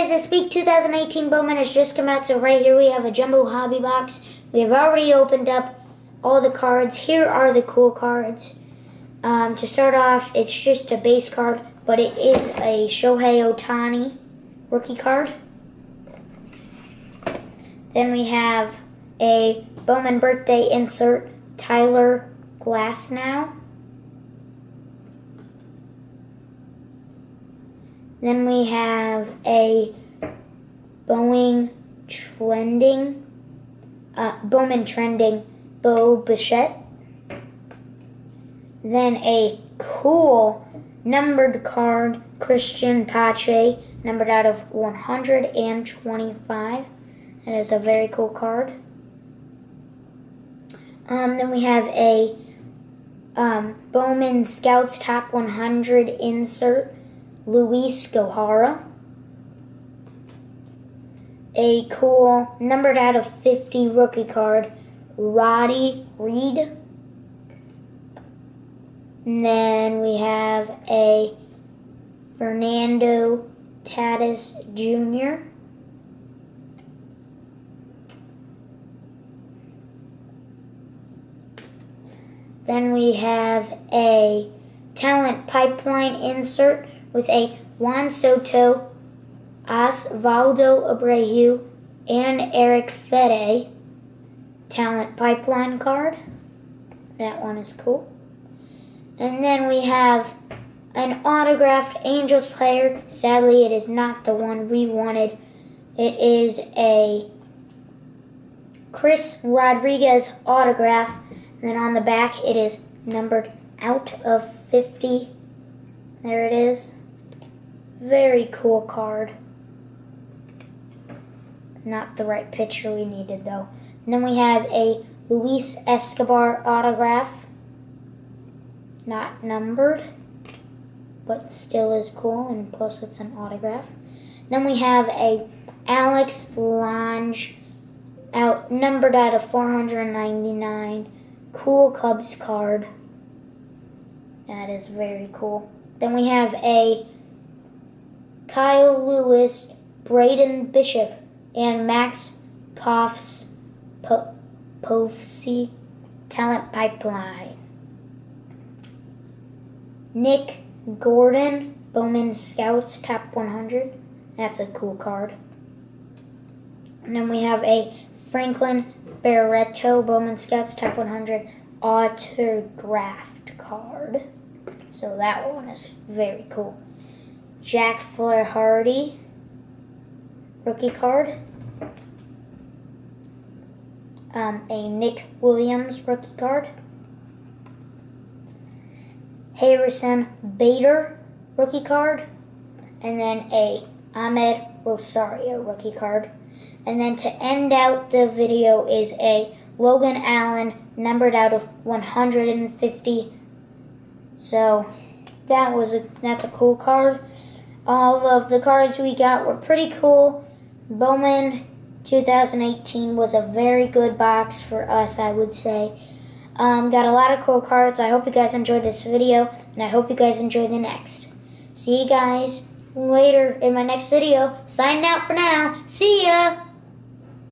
guys, this week 2018 Bowman has just come out, so right here we have a jumbo hobby box. We have already opened up all the cards. Here are the cool cards. To start off, it's just a base card, but it is a Shohei Ohtani rookie card. Then we have a Bowman birthday insert, Tyler Glasnow. Then we have a Bowman trending Bo Bichette. Then a cool numbered card, Christian Pache, numbered out of 125. That is a very cool card. Then we have a Bowman Scouts Top 100 insert, Luis Gohara. A cool numbered out of 50 rookie card, Roddy Reed. And then we have a Fernando Tatis Jr. Then we have a talent pipeline insert with a Juan Soto, Osvaldo Abreu, and Eric Fede talent pipeline card. That one is cool. And then we have an autographed Angels player. Sadly, it is not the one we wanted. It is a Chris Rodriguez autograph. And then on the back, it is numbered out of 50. There it is. Very cool card. Not the right picture we needed, though. And then we have a Luis Escobar autograph. Not numbered, but still is cool, and plus it's an autograph. Then we have a Alex Lange, numbered out of 499. Cool Cubs card. That is very cool. Then we have a Kyle Lewis, Braden Bishop, and Max Povsey talent pipeline. Nick Gordon, Bowman Scouts Top 100. That's a cool card. And then we have a Franklin Barreto, Bowman Scouts Top 100 autographed card. So that one is very cool. Jack Flaherty, rookie card. A Nick Williams rookie card. Harrison Bader rookie card. And then a Ahmed Rosario rookie card. And then to end out the video is a Logan Allen numbered out of 150. So that's a cool card. All of the cards we got were pretty cool. Bowman 2018 was a very good box for us, I would say. Got a lot of cool cards. I hope you guys enjoyed this video, and I hope you guys enjoy the next. See you guys later in my next video. Signing out for now. See ya!